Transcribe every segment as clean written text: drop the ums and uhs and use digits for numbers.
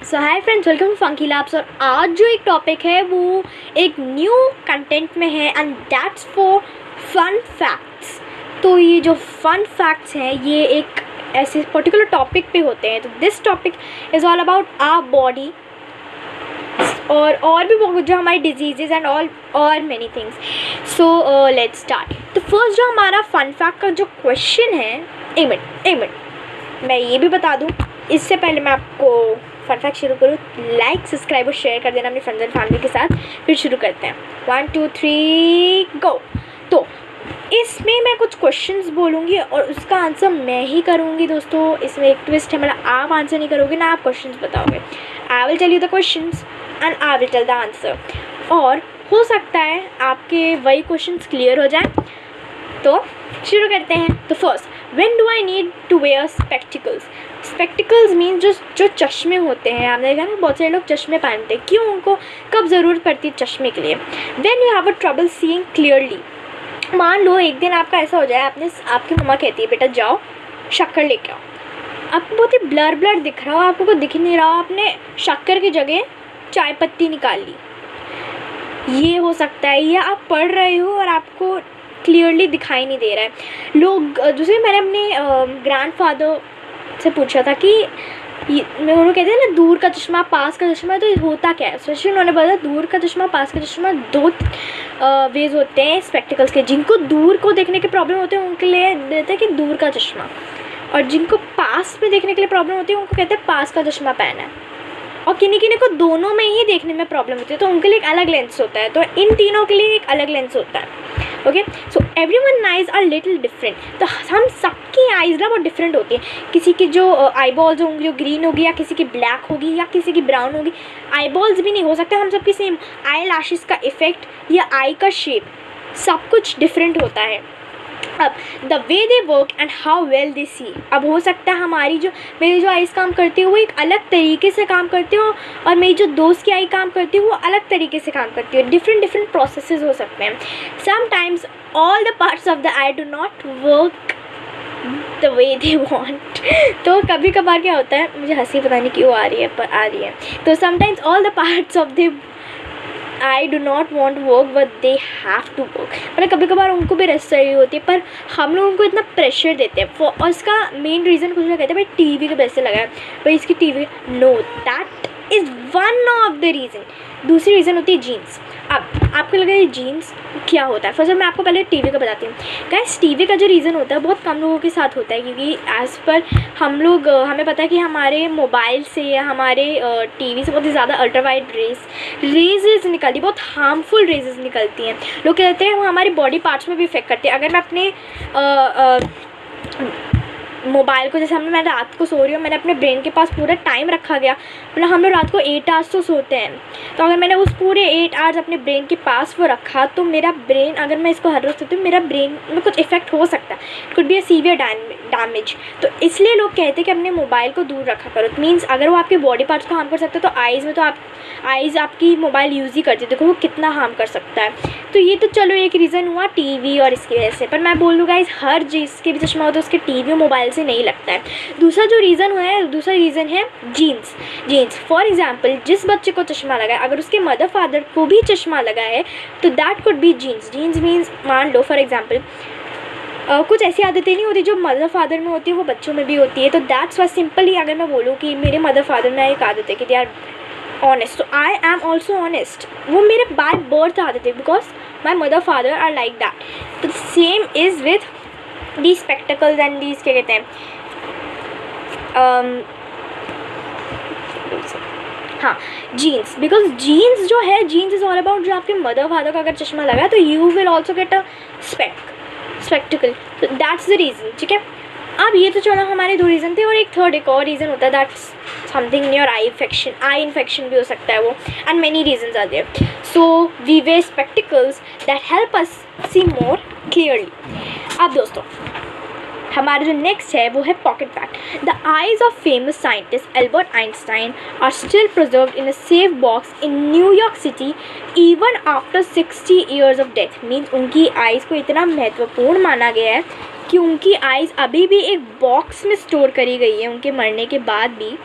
So hi friends, welcome to Funky Labs. और आज जो एक टॉपिक है वो एक न्यू कंटेंट में है and that's for fun facts. तो ये जो फन फैक्ट्स हैं ये एक ऐसे पर्टिकुलर टॉपिक पे होते हैं। तो this topic is all about our body और भी बहुत जो हमारी डिजीजेज एंड और many things. So let's start. तो फर्स्ट जो हमारा फन फैक्ट का जो क्वेश्चन है, एक मिनट मैं ये भी बता दूँ इससे पहले मैं आपको फन फैक्ट शुरू करूँ। लाइक सब्सक्राइब और शेयर कर देना अपनी फ्रेंड्स एंड फैमिली के साथ। फिर शुरू करते हैं। 1 2 3 गो। तो इसमें मैं कुछ क्वेश्चंस बोलूँगी और उसका आंसर मैं ही करूँगी। दोस्तों इसमें एक ट्विस्ट है, मतलब आप आंसर नहीं करोगे ना, आप क्वेश्चंस बताओगे। I will tell you the questions and I will tell the answer. और हो सकता है आपके वही क्वेश्चंस क्लियर हो जाए। तो शुरू करते हैं। तो first, when do I need to wear spectacles? Spectacles mean जो चश्मे होते हैं। आपने देखा ना बहुत सारे लोग चश्मे पहनते हैं, क्यों, उनको कब ज़रूरत पड़ती है चश्मे के लिए? When you have a trouble seeing clearly. मान लो एक दिन आपका ऐसा हो जाए, आपकी मम्मा कहती है बेटा जाओ शक्कर लेके आओ, आपको बहुत ही ब्लर ब्लर दिख रहा हो, आपको कुछ दिख नहीं रहा हो, आपने शक्कर की जगह चाय पत्ती निकाल ली। ये हो सकता है। या आप पढ़ रहे हो और आपको क्लियरली दिखाई नहीं दे रहा है। लोग दूसरे मैंने अपने ग्रैंडफादर से पूछा था कि उन्होंने कहते हैं ना दूर का चश्मा पास का चश्मा, तो होता क्या है? स्पेशली उन्होंने बताया दूर का चश्मा पास का चश्मा दो वेज होते हैं स्पेक्टिकल्स के। जिनको दूर को देखने की प्रॉब्लम होती है उनके लिए देते हैं कि दूर का चश्मा, और जिनको पास में देखने के लिए प्रॉब्लम होती है उनको कहते हैं पास का चश्मा पहना है। और किन्हीं को दोनों में ही देखने में प्रॉब्लम होती है तो उनके लिए एक अलग लेंस होता है। तो इन तीनों के लिए एक अलग लेंस होता है। Okay, so everyone eyes are little different. तो हम सबकी आइज़ ना बहुत डिफरेंट होती है। किसी की जो आई बॉल्स होंगी वो ग्रीन होगी, या किसी की ब्लैक होगी, या किसी की ब्राउन होगी। आई बॉल्स भी नहीं हो सकता हम सबकी सेम। आई लैशेस का इफ़ेक्ट या आई का शेप सब कुछ डिफरेंट होता है। अब the way they work and how well they see. अब हो सकता है मेरी जो आइज़ काम करती है वो एक अलग तरीके से काम करती हो, और मेरी जो दोस्त की आई काम करती है वो अलग तरीके से काम करती है। डिफरेंट प्रोसेसेस हो सकते हैं। Sometimes all the parts of the eye do not work the way they want. तो कभी कभार क्या होता है, मुझे हंसी पता नहीं क्यों आ रही है पर आ रही है। तो sometimes all the parts of the eye do not want work but they have to work. मतलब कभी कभार उनको भी रेस्ट चाहिए होती है, पर हम लोग उनको इतना प्रेशर देते हैं। और इसका मेन रीज़न कुछ लोग कहते हैं भाई टीवी के वजह से लगा है, भाई इसकी TV. No, that is one of the reason. दूसरी रीज़न होती है जीन्स। अब आपको लगा ये जीन्स क्या होता है? फर्स्ट मैं आपको पहले टीवी का बताती हूँ। गाइस, टीवी का जो रीज़न होता है बहुत कम लोगों के साथ होता है, क्योंकि एज़ पर हमें पता है कि हमारे मोबाइल से या हमारे टीवी से बहुत ही ज़्यादा अल्ट्रावायलेट रेजेस निकलती, बहुत हार्मफुल रेजेस निकलती हैं। लोग कहते हैं वो हमारे बॉडी पार्ट्स में भी इफेक्ट करती है। अगर मैं अपने मोबाइल को, जैसे मैं रात को सो रही हूँ, मैंने अपने ब्रेन के पास पूरा टाइम रखा गया, मतलब हम लोग रात को 8 आवर्स तो सोते हैं। तो अगर मैंने उस पूरे 8 आवर्स अपने ब्रेन के पास वो रखा, तो मेरा ब्रेन, अगर मैं इसको हर रोज़ सोती हूँ, मेरा ब्रेन में कुछ इफेक्ट हो सकता है। It could be a severe damage. तो इसलिए लोग कहते हैं कि अपने मोबाइल को दूर रखा करो। मीन्स अगर वो आपके बॉडी पार्ट्स को हार्म कर सकता है तो आइज़ में, तो आइज़ आपकी मोबाइल यूज़ ही करती है, देखो वो कितना हार्म कर सकता है। तो ये तो चलो एक रीज़न हुआ टीवी और इसकी वजह से। पर मैं बोल दूँ गाइस, हर चीज़ के भी चश्मा होता है उसके टीवी और मोबाइल से नहीं लगता है। दूसरा रीज़न है जीन्स। फॉर एग्जाम्पल, जिस बच्चे को चश्मा लगा है, अगर उसके मदर फादर को भी चश्मा लगा है तो that could be genes. Genes means, मान लो फॉर एग्जाम्पल कुछ ऐसी आदतें नहीं होती जो मदर फादर में होती है वो बच्चों में भी होती है। तो दैट्स वाई सिंपली अगर मैं बोलूँ कि मेरे मदर फादर में एक आदत है कि दे आर ऑनेस्ट, तो आई एम ऑल्सो ऑनेस्ट। वो मेरे बाय बर्थ आदत है, because my mother father are like that. तो same is with the spectacles and these, क्या कहते हैं, हाँ, जीन्स। बिकॉज जीन्स जो है, जीन्स इज़ ऑल अबाउट जो आपके मदर फादर का अगर चश्मा लगा है तो you will also get a spectacled. तो दैट्स द रीज़न, ठीक है। अब ये तो चलो हमारे 2 रीज़न थे, और एक और रीज़न होता है, that's something in your eye infection भी हो सकता है वो, and many reasons are there. So we wear spectacles that help us see more clearly. अब दोस्तों हमारा जो नेक्स्ट है वो है pocket fact. The eyes of famous scientist Albert Einstein are still preserved in a safe box in New York city even after 60 years of death. Means उनकी eyes को इतना महत्वपूर्ण माना गया है कि उनकी आइज़ अभी भी एक बॉक्स में स्टोर करी गई है उनके मरने के बाद भी।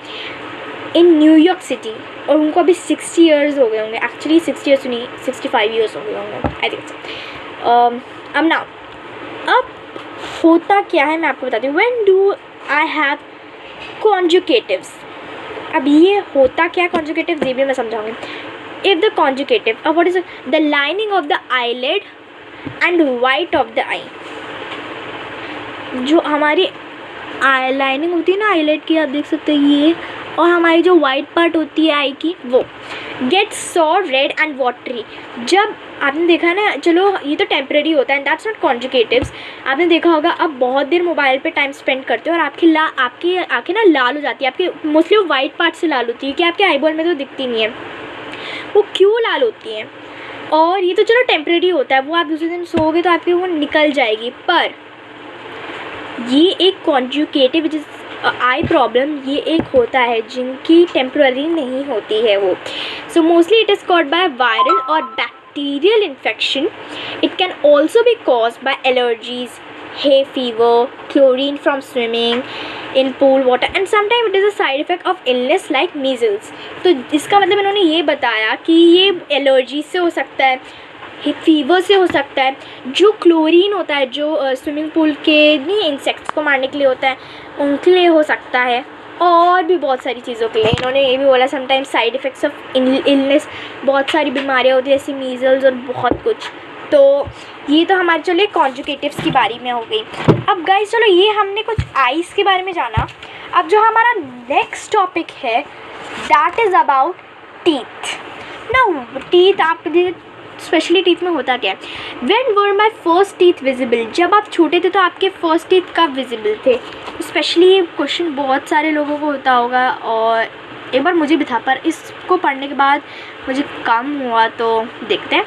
इन न्यूयॉर्क सिटी, और उनको अभी 60 ईयर्स हो गए होंगे, एक्चुअली 60 ईयर्स नहीं 65 ईयर्स हो गए होंगे आई थिंक। अब ना, अब होता क्या है मैं आपको बताती हूँ। When do I have conjunctivitis, अब ये होता क्या है कॉन्जुकेटिव्स, ये भी मैं समझाऊंगी। इफ़ द कॉन्जुकेटिव, अब what is the lining of the eyelid and white of the eye, जो हमारी आई लाइनिंग होती है ना आईलिड की, आप देख सकते हैं ये, और हमारी जो वाइट पार्ट होती है आई की, वो get sore red and watery. जब आपने देखा ना, चलो ये तो टेम्परेरी होता है, दैट्स नॉट कॉन्जुकेटिव्स। आपने देखा होगा आप बहुत देर मोबाइल पे टाइम स्पेंड करते हो और आपकी आँखें ना लाल हो जाती है, आपकी मोस्टली वो वाइट पार्ट से लाल होती है कि आपके आईबॉल में तो दिखती नहीं है, वो क्यों लाल होती हैं। और ये तो चलो टेम्परेरी होता है, वो आप दूसरे दिन सोओगे तो आपकी वो निकल जाएगी, पर ये एक कॉन्जुकेटिव आई प्रॉब्लम, ये एक होता है जिनकी टेम्पररी नहीं होती है वो। So mostly it is caused by viral और bacterial infection. It can also be caused by allergies, hay fever, chlorine from swimming in pool water, and sometimes it is a side effect of illness like measles। तो इसका मतलब इन्होंने ये बताया कि ये allergy से हो सकता है, फीवर से हो सकता है, जो क्लोरीन होता है जो स्विमिंग पूल के नहीं इंसेक्ट्स को मारने के लिए होता है उनके लिए हो सकता है, और भी बहुत सारी चीज़ों के लिए। इन्होंने ये भी बोला sometimes side effects of illness, बहुत सारी बीमारियाँ होती हैं जैसे मीज़ल्स और बहुत कुछ। तो ये तो हमारे चलो कॉन्जुकेटिव्स की बारी में हो गई। अब गाइस चलो ये हमने कुछ आइज़ के बारे में जाना। अब जो हमारा नेक्स्ट टॉपिक है दैट इज़ अबाउट टीथ। ना टीथ, आप स्पेशली टीथ में होता क्या है, when were my first teeth visible, जब आप छोटे थे तो आपके फर्स्ट टीथ कब विजिबल थे। स्पेशली ये क्वेश्चन बहुत सारे लोगों को होता होगा और एक बार मुझे भी था, पर इसको पढ़ने के बाद मुझे कम हुआ, तो देखते हैं।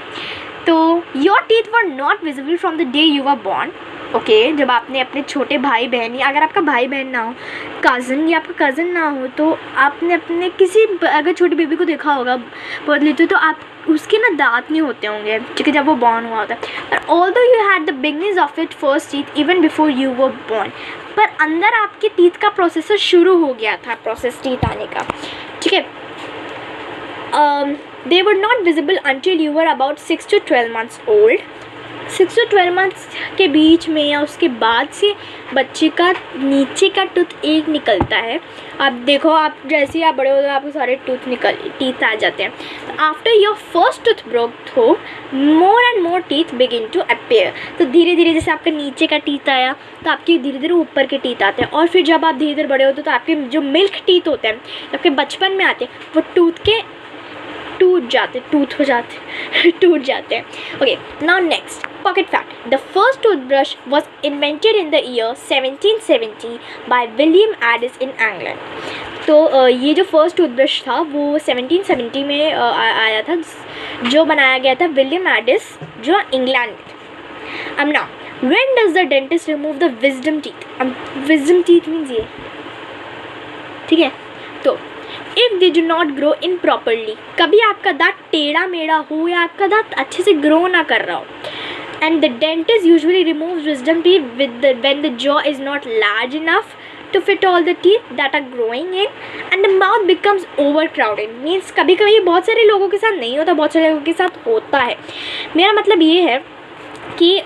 तो your teeth were not visible from the day you were born. Okay, जब आपने अपने छोटे भाई बहन, या अगर आपका भाई बहन ना हो, कज़न या आपका कज़न ना हो, तो आपने अपने किसी अगर छोटी बेबी को देखा होगा बहुत लेते तो आप उसके ना दांत नहीं होते होंगे क्योंकि जब वो बॉर्न हुआ होता है। पर although you had the beginnings of it first teeth even before you were born, पर अंदर आपके टीथ का प्रोसेस शुरू हो गया था, प्रोसेस टीथ आने का, ठीक है। They were not visible until you were about 6 to 12 months old। 6 to 12 months के बीच में या उसके बाद से बच्चे का नीचे का टूथ एक निकलता है। आप देखो, आप जैसे ही आप बड़े हो तो आपको सारे टीथ आ जाते हैं। After your first tooth broke through more and more teeth begin to appear. तो धीरे धीरे जैसे आपका नीचे का टीथ आया तो आपके धीरे धीरे ऊपर के टीथ आते हैं, और फिर जब आप धीरे धीरे बड़े होते तो आपके जो मिल्क टीथ होते हैं आपके बचपन में आते हैं वो टूट जाते हैं। Okay, now next pocket fact. The first toothbrush was invented in the year 1770 by William Aedes in England. तो ये जो फर्स्ट टूथब्रश था वो 1770 में आया था, जो बनाया गया था विलियम एडिस जो इंग्लैंड में था। अब now when does the dentist remove the wisdom teeth. अब विजडम टीथ मीन्स ये, ठीक है। तो if they do not grow in properly, कभी आपका दांत टेढ़ा मेढ़ा हो या आपका दांत अच्छे से ग्रो ना कर रहा हो, and the dentist usually removes wisdom teeth when the jaw is not large enough to fit all the teeth that are growing in and the mouth becomes overcrowded। Means कभी कभी बहुत सारे लोगों के साथ नहीं होता, बहुत सारे लोगों के साथ होता है। मेरा मतलब ये है कि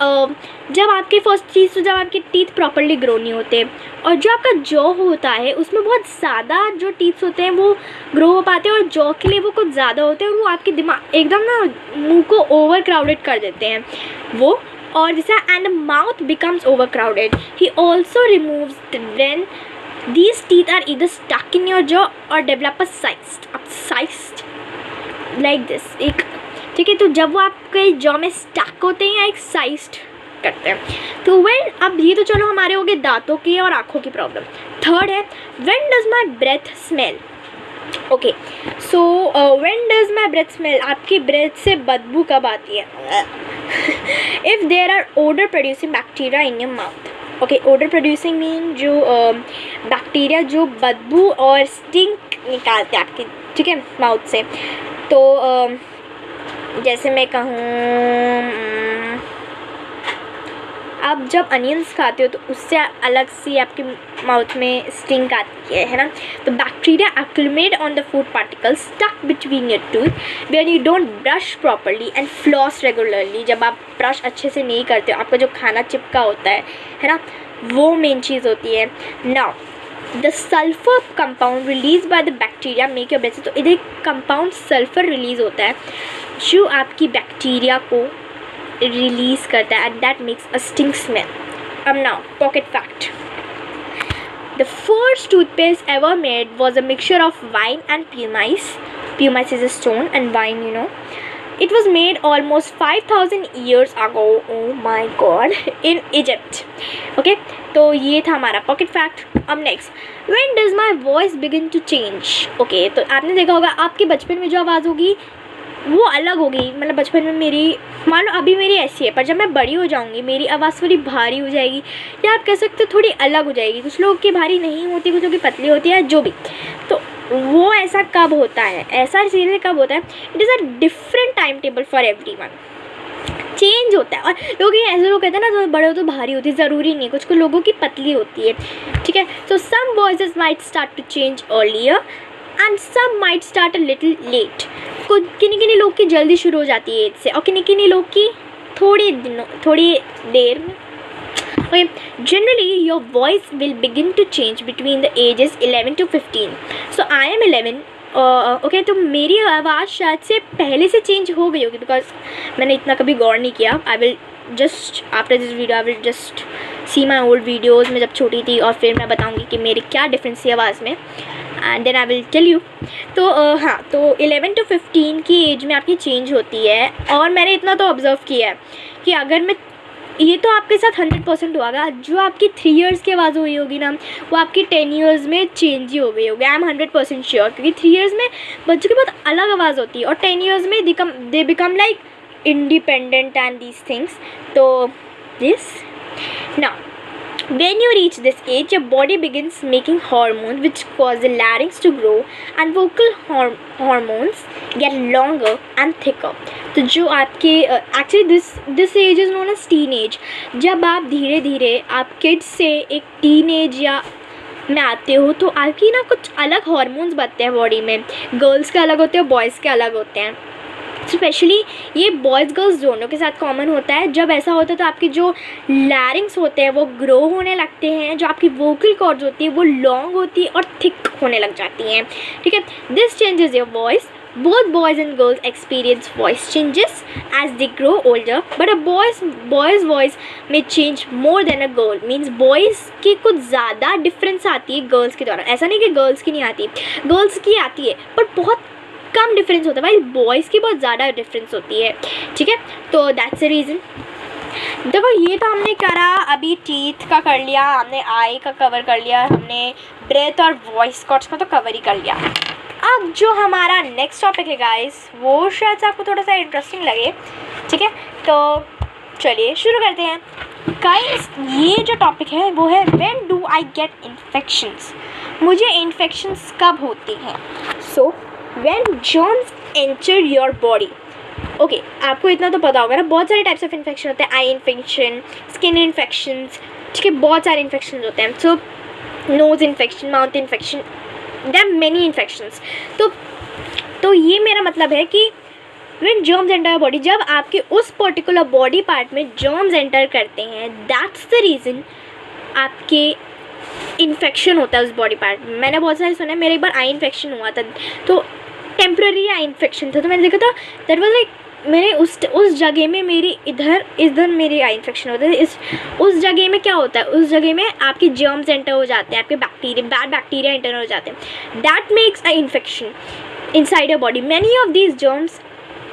जब आपके फर्स्ट चीज़ तो जब आपके टीथ प्रॉपरली ग्रो नहीं होते, और जो आपका जॉ होता है उसमें बहुत ज़्यादा जो टीथ्स होते हैं वो ग्रो हो पाते हैं, और जॉ के लिए वो कुछ ज़्यादा होते हैं, और वो आपके दिमाग एकदम ना मुंह को ओवर क्राउडेड कर देते हैं वो, और जैसा and mouth becomes over crowded. He also removes when these teeth are either stuck in your jaw और develop a cyst like this, एक, ठीक है। तो जब वो आपके जॉ में स्टक होते हैं या एक साइस्ट करते हैं, तो व्हेन, अब ये तो चलो हमारे हो गए दांतों की और आँखों की प्रॉब्लम। थर्ड है when does my breath smell. Okay, so when does my breath smell, आपकी ब्रेथ से बदबू कब आती है। If there are odour producing bacteria in your mouth. Okay, odour producing mean जो बैक्टीरिया जो बदबू और स्टिंक निकालते हैं आपके, ठीक है, माउथ से। तो जैसे मैं कहूँ, आप जब अनियंस खाते हो तो उससे अलग सी आपके माउथ में स्टिंग आती है ना। तो bacteria accumulate on the food particles stuck between your tooth when you don't brush properly and floss regularly. जब आप ब्रश अच्छे से नहीं करते हो, आपका जो खाना चिपका होता है ना, वो मेन चीज़ होती है। Now the sulphur compound release by the bacteria make your breath. तो इधर कंपाउंड सल्फर रिलीज होता है जो आपकी बैक्टीरिया को रिलीज करता है, and that makes a sting smell. अब now pocket fact, the first toothpaste ever made was a mixture of wine and pumice. Pumice is a stone and wine, you know. It was made almost 5,000 years ago, oh my god, in Egypt. Okay, तो ये था हमारा pocket fact. अब next, when does my voice begin to change? Okay, तो आपने देखा होगा आपके बचपन में जो आवाज़ होगी वो अलग होगी। मतलब बचपन में मेरी, मान लो अभी मेरी ऐसी है, पर जब मैं बड़ी हो जाऊँगी मेरी आवाज़ थोड़ी भारी हो जाएगी, या आप कह सकते हो थोड़ी अलग हो जाएगी। कुछ लोगों की भारी नहीं होती, कुछ लोगों की पतली होती है, जो भी। तो वो ऐसा कब होता है, ऐसा सीधे कब होता है? It is a different time table for everyone, change होता है। और लोग ये ऐसे लोग कहते हैं ना, तो बड़े हो तो भारी होती है, ज़रूरी नहीं, कुछ कुछ लोगों की पतली होती है, ठीक है। So some voices might start to change earlier and some might start a little late. कुछ किन्हीं लोग की जल्दी शुरू हो जाती है एज से, और किन्हीं लोग की थोड़ी देर में। Okay, generally your voice will begin to change between the ages 11 to 15. So I am 11. Okay, तो मेरी आवाज़ शायद से पहले से चेंज हो गई होगी, बिकॉज मैंने इतना कभी गौर नहीं किया। I will just after this video I will just see my old videos में जब छोटी थी, और फिर मैं बताऊँगी कि मेरी क्या डिफरेंस थी आवाज़ में, and then I will tell you. तो हाँ, तो 11 to 15 की एज में आपकी चेंज होती है। और मैंने इतना तो ऑब्ज़र्व किया है कि अगर मैं, ये तो आपके साथ 100% होगा, जो आपकी 3 इयर्स की आवाज़ हुई होगी ना, वो आपकी 10 इयर्स में चेंज ही हो गई होगी। आई एम 100% श्योर, क्योंकि 3 इयर्स में बच्चों की बहुत अलग आवाज़ होती है, और 10 इयर्स में they become like independent and these things. तो this now when you reach this age, your body begins making hormones which cause the larynx to grow and vocal hormones get longer and thicker. तो जो आपके actually this age is known as teenage. जब आप धीरे धीरे आप kids से एक टीन एज या में आते हो, तो आपकी ना कुछ अलग हार्मोन्स बनते हैं बॉडी में। गर्ल्स के अलग होते हैं, बॉयज़ के अलग होते हैं। स्पेशली ये बॉयज़ गर्ल्स दोनों के साथ कॉमन होता है। जब ऐसा होता है तो आपके जो लैरिंग्स होते हैं वो ग्रो होने लगते हैं, जो आपकी वोकल कॉर्ड्स होती है वो लॉन्ग होती है और थिक होने लग जाती हैं, ठीक है। This changes your voice. Both boys and girls experience voice changes as they grow older, but a boy's voice may change more than a girl. Means boys की कुछ ज़्यादा डिफरेंस आती है गर्ल्स के दौरान। ऐसा नहीं कि गर्ल्स की नहीं आती, गर्ल्स की आती है, पर बहुत कम डिफरेंस होता है, भाई बॉयज़ की बहुत ज़्यादा डिफरेंस होती है, ठीक है। तो दैट्स द रीज़न। देखो, ये तो हमने करा, अभी टीथ का कर लिया, हमने आई का कवर कर लिया, हमने ब्रेथ और वॉइस कॉर्ड्स का तो कवर ही कर लिया। अब जो हमारा नेक्स्ट टॉपिक है गाइस, वो शायद से आपको थोड़ा सा इंटरेस्टिंग लगे, ठीक है। तो चलिए शुरू करते हैं गाइस। ये जो टॉपिक है वो है when do I get infections. मुझे इन्फेक्शंस कब होती हैं? So when germs enter your body. Okay, आपको इतना तो पता होगा ना, बहुत सारे टाइप्स ऑफ इन्फेक्शन होते हैं। आई इन्फेक्शन, स्किन इन्फेक्शंस, ठीक है, बहुत सारे इन्फेक्शन होते हैं। So nose infection, mouth infection, there are many infections. तो ये मेरा मतलब है कि when germs enter your body, जब आपके उस पर्टिकुलर बॉडी पार्ट में जर्म्स एंटर करते हैं, दैट्स द रीज़न आपके इन्फेक्शन होता है उस बॉडी पार्ट में। मैंने बहुत सारे सुना है, मेरे एक बार आई इन्फेक्शन हुआ था, तो टेम्प्रेरी आई इन्फेक्शन था, तो मैंने देखा था दैट वाज लाइक मेरे उस जगह में मेरी इधर मेरी आई इन्फेक्शन होता है। उस जगह में क्या होता है, उस जगह में आपके जर्म्स एंटर हो जाते हैं, आपके बैड बैक्टीरिया एंटर हो जाते हैं। That makes a infection inside your body. Many of these germs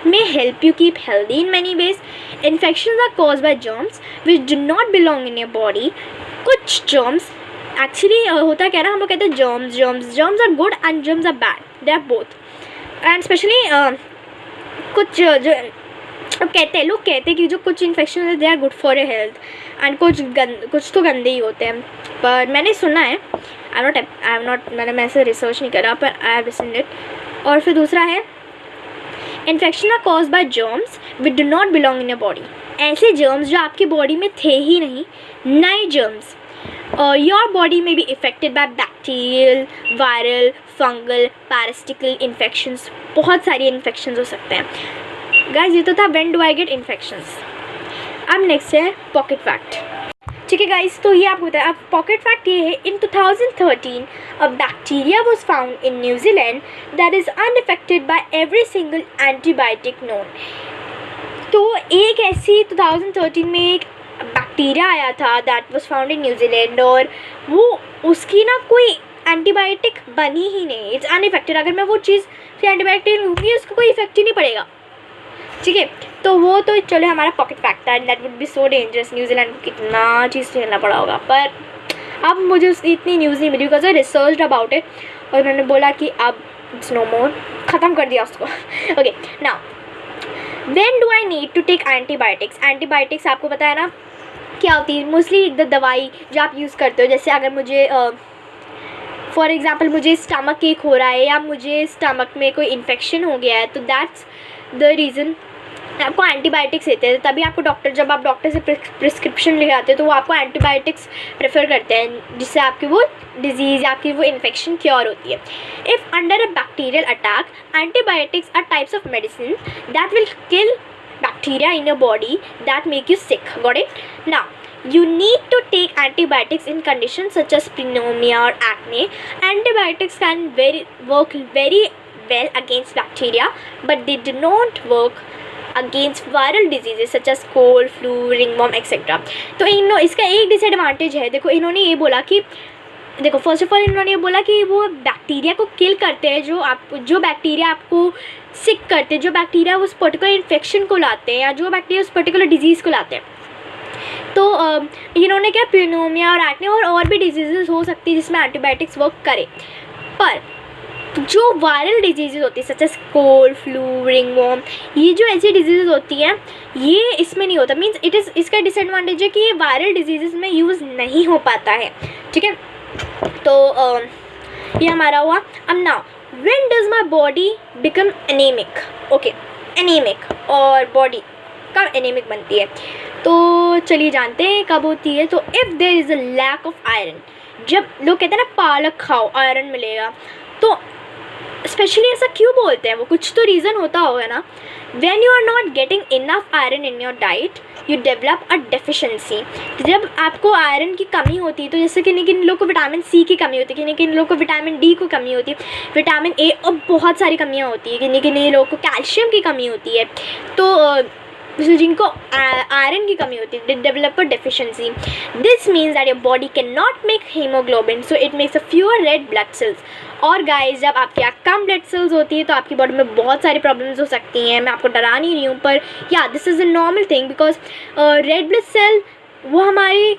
may help you keep healthy in many ways. Infections are caused by germs which do not belong in your body. कुछ germs actually होता क्या ना, हम लोग कहते हैं germs are good and germs are bad. They are both. And especially कुछ जो लोग कहते हैं कि जो कुछ इन्फेक्शन है they are good for your health, and कुछ तो गंदे ही होते हैं। पर मैंने सुना है, मैंने ऐसे रिसर्च नहीं करा, पर आई हैव लिसन्ड इट। और फिर दूसरा है infection are caused by germs which do not belong in your body. ऐसे जर्म्स जो आपकी बॉडी में थे ही नहीं, नए जर्म्स। योर बॉडी में be affected by bacterial, viral, fungal, parasitical infections. बहुत सारी इन्फेक्शंस हो सकते हैं गाइस। ये तो था when do I get infections. अब नेक्स्ट है पॉकेट फैक्ट। ठीक है गाइस, तो ये आपको बताया। अब पॉकेट फैक्ट ये है, इन 2013 a bacteria was found in New Zealand that is unaffected bye every single antibiotic known. तो एक ऐसी 2013 में एक बैक्टीरिया आया था that was found in New Zealand, और वो उसकी ना कोई एंटीबायोटिक बनी ही नहीं, इट्स अनइफेक्टेड। अगर मैं वो चीज़ फिर एंटीबायोटिक लूँगी उसको कोई इफेक्ट ही नहीं पड़ेगा। ठीक है, तो वो तो चलो हमारा पॉकेट फैक्ट था। That would be so dangerous. New Zealand को कितना चीज़ झेलना पड़ा होगा, पर अब मुझे उसकी इतनी न्यूज़ नहीं मिली because I research about it, और उन्होंने बोला कि अब इट्स नो मोर, ख़त्म कर दिया उसको। Okay, now when do I need to take antibiotics. Antibiotics आपको पता है ना क्या होती है, मोस्टली दवाई जो आप यूज़ करते हो। जैसे अगर मुझे फॉर एग्ज़ाम्पल मुझे स्टमक एक हो रहा है या मुझे स्टमक में कोई इन्फेक्शन हो गया है, तो दैट्स द रीज़न आपको एंटीबायोटिक्स देते हैं। तभी आपको डॉक्टर, जब आप डॉक्टर से प्रिस्क्रिप्शन लिखाते हैं तो वो आपको एंटीबायोटिक्स प्रेफर करते हैं, जिससे आपकी वो डिजीज़, आपकी वो इन्फेक्शन क्योर होती है। If under a bacterial attack, antibiotics are types of medicine that will kill bacteria in your body that make you sick. Got it? Now you need to take antibiotics in conditions such as pneumonia or acne. Antibiotics can work very well against bacteria, but they do not work against viral diseases such as cold, flu, ringworm, etc. तो इसका एक disadvantage है। देखो इन्होंने ये बोला कि देखो फर्स्ट ऑफ ऑल इन्होंने ये बोला कि वो बैक्टीरिया को किल करते हैं, जो बैक्टीरिया आपको सिक करते हैं, जो बैक्टीरिया उस पर्टिकुलर इन्फेक्शन को लाते हैं या जो बैक्टीरिया उस पर्टिकुलर डिजीज़ को लाते हैं। तो इन्होंने क्या प्यूनोमिया और एक्ने और भी डिजीज़ हो सकती है जिसमें एंटीबायोटिक्स वर्क करे, पर जो वायरल डिजीज़ होती है such as cold, flu, ringworm, ये जो ऐसी डिजीज़ होती हैं ये इसमें नहीं होता। मीन्स इट इज़, इसका डिसएडवांटेज है कि ये वायरल डिजीज़ में यूज़ नहीं हो पाता है। ठीक है, तो ये हमारा हुआ। अब now when does my body become anaemic. Okay, anaemic और बॉडी कब एनीमिक बनती है, तो चलिए जानते हैं कब होती है। तो if there is a lack of iron, जब लोग कहते हैं ना पालक खाओ आयरन मिलेगा, तो स्पेशली ऐसा क्यों बोलते हैं, वो कुछ तो रीज़न होता होगा ना। When you are not getting enough iron in your diet, you develop a deficiency. जब आपको आयरन की कमी होती है, तो जैसे कि किन लोगों को विटामिन सी की कमी होती है, किन लोगों को विटामिन डी की कमी होती है, विटामिन ए और बहुत सारी कमियाँ होती है, किन लोगों को कैल्शियम की कमी होती है, तो जिनको आयरन की कमी होती है, develop a deficiency. This means that your body can not make haemoglobin, so it makes a fewer red blood cells. और गाइस जब आपके यहाँ कम ब्लड सेल्स होती है तो आपकी बॉडी में बहुत सारी प्रॉब्लम्स हो सकती हैं। मैं आपको डरा नहीं रही हूँ, पर या this is a normal thing, because red blood cell वो हमारी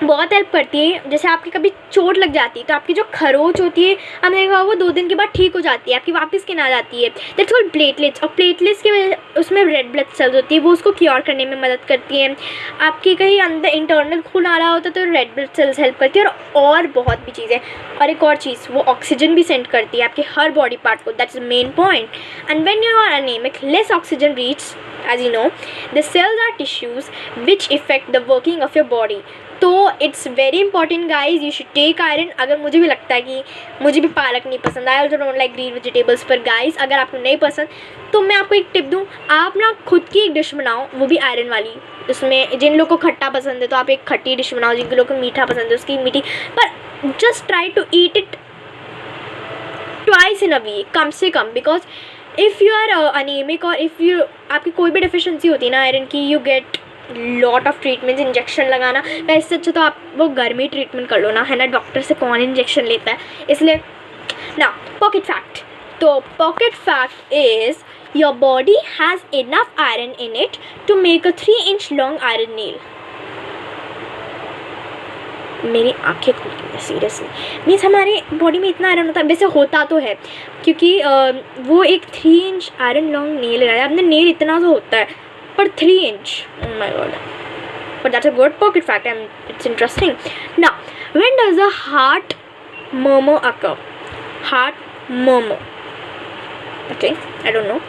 बहुत हेल्प करती है। जैसे आपकी कभी चोट लग जाती है तो आपकी जो खरोच होती है, हमने देखा वो 2 दिन के बाद ठीक हो जाती है, आपकी वापस स्किन आ जाती है। दैट्स कॉल्ड प्लेटलेट्स, और प्लेटलेट्स की वजह उसमें रेड ब्लड सेल्स होती है, वो उसको क्योर करने में मदद करती हैं। आपकी कहीं अंदर इंटरनल खून आ रहा होता है तो रेड ब्लड सेल्स हेल्प करती है, और बहुत भी चीज़ें। और एक और चीज़, वो ऑक्सीजन भी सेंड करती है आपके हर बॉडी पार्ट को, that's the main point. And when you are anaemic, less oxygen reach, as you know, the cells are tissues which affect the working of your body. तो it's very important guys, you should take iron. अगर मुझे भी लगता है कि मुझे भी पालक नहीं पसंद, I also don't like green vegetables, पर गाइज अगर आपको नहीं पसंद तो मैं आपको एक टिप दूँ, आप ना खुद की एक डिश बनाओ, वो भी आयरन वाली। उसमें जिन लोगों को खट्टा पसंद है तो आप एक खट्टी डिश बनाओ, जिन लोगों को मीठा पसंद है उसकी मीठी, पर just try to eat it twice in a week कम से कम, because if you are anemic और इफ़ यू आपकी कोई भी डिफिशिएंसी होती है ना आयरन की, you get lot of treatments, injection लगाना। वैसे अच्छा तो आप वो घर में ही ट्रीटमेंट कर लो ना, है ना, डॉक्टर से कौन इंजेक्शन लेता है। इसलिए ना पॉकेट फैक्ट, तो pocket fact is your body has enough iron in it to make a 3 inch long iron nail. मेरी आंखें खुल गई हैं सीरियसली। मीन्स हमारे बॉडी में इतना आयरन होता है, वैसे होता तो है क्योंकि वो एक 3 इंच आयरन लॉन्ग नेल लगाया, अपने नेल इतना तो होता है, पर 3 inch, oh my God, but that's a good pocket fact and it's interesting. Now when does a heart murmur occur? Heart murmur, Okay, I don't know.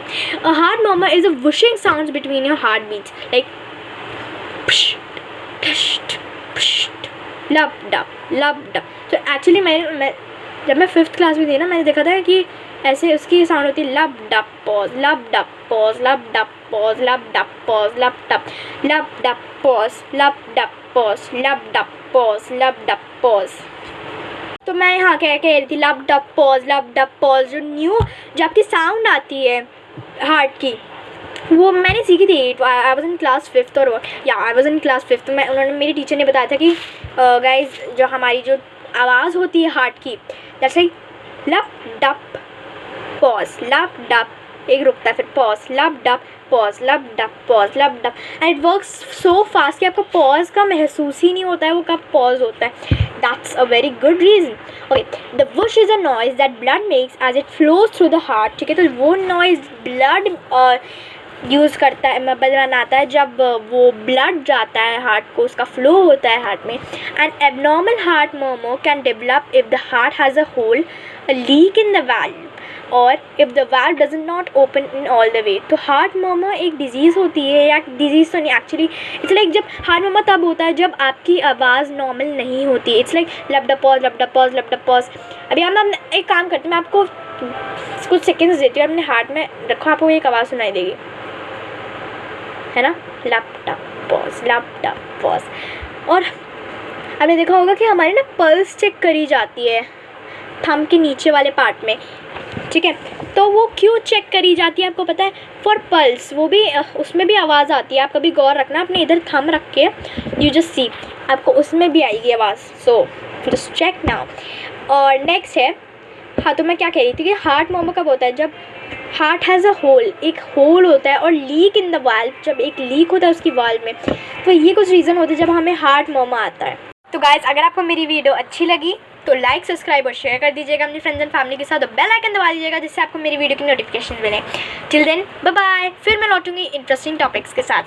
A heart murmur is a whooshing sounds between your heartbeats, like psh, psh, psh, lub dub. So actually मैं जब मैं 5th class में थी ना, मैंने देखा था कि ऐसे उसकी साउंड होती है लब डब पॉज, लब डब पॉज, लब डब पॉज, लब डब पॉज, लब डब पॉज, लब डब पॉज, लब डब पॉज, लब डब पॉज। तो मैं यहाँ कह रही थी लब डब पॉज, जो आपकी साउंड आती है हार्ट की, वो मैंने सीखी थी। I was in class 5th और I was in class 5th। मेरी टीचर ने बताया था कि गाइज जो हमारी जो आवाज़ होती है हार्ट की, जैसे लब डब पॉज, लब डब, एक रुकता है फिर पॉज, लब डब पॉज, लब डब पॉज, लब dub, and it works so fast कि आपको पॉज का महसूस ही नहीं होता है वो कब पॉज होता है। That's a very good reason. Okay, the whoosh is a noise that blood makes as it flows through the heart. ठीक है, तो वो नॉइज़ ब्लड यूज़ करता है, बनाता है जब वो ब्लड जाता है हार्ट को, उसका फ्लो होता है हार्ट में। And abnormal heart murmur can develop if the heart has a hole, a leak in the valve, और if the valve doesn't not open in all the way. तो heart murmur एक disease होती है, या disease तो नहीं actually, it's like जब heart murmur तब होता है जब आपकी आवाज़ नॉर्मल नहीं होती। इट्स लाइक लब डब पॉज, लब डब पॉज, लब डब पॉज। अभी हम एक काम करते हैं, मैं आपको कुछ सेकेंड्स देती हूँ, अपने हार्ट में रखो, आपको एक आवाज़ सुनाई देगी, है ना, लब डब पॉज, लब डब पॉज। और आपने देखा होगा कि हमारी ना पल्स चेक करी जाती है थंब के नीचे वाले पार्ट में। ठीक है, तो वो क्यों चेक करी जाती है आपको पता है? फॉर पल्स, वो भी उसमें भी आवाज़ आती है। आप कभी गौर रखना, अपने इधर थंब रख के यू जस्ट सी, आपको उसमें भी आएगी आवाज़। So just check now. और नेक्स्ट है, हाँ, तो मैं क्या कह रही थी कि हार्ट मर्मर कब होता है? जब हार्ट हैज़ अ होल, एक होल होता है, और लीक इन द वाल्व, जब एक लीक होता है उसकी वाल्व में। तो ये कुछ रीज़न होते हैं जब हमें हार्ट मर्मर आता है। तो गाइस, अगर आपको मेरी वीडियो अच्छी लगी तो लाइक, सब्सक्राइब और शेयर कर दीजिएगा अपनी फ्रेंड्स एंड फैमिली के साथ, और बेल आइकन दबा दीजिएगा जिससे आपको मेरी वीडियो की नोटिफिकेशन मिले। टिल देन बाय बाय, फिर मैं लौटूंगी इंटरेस्टिंग टॉपिक्स के साथ।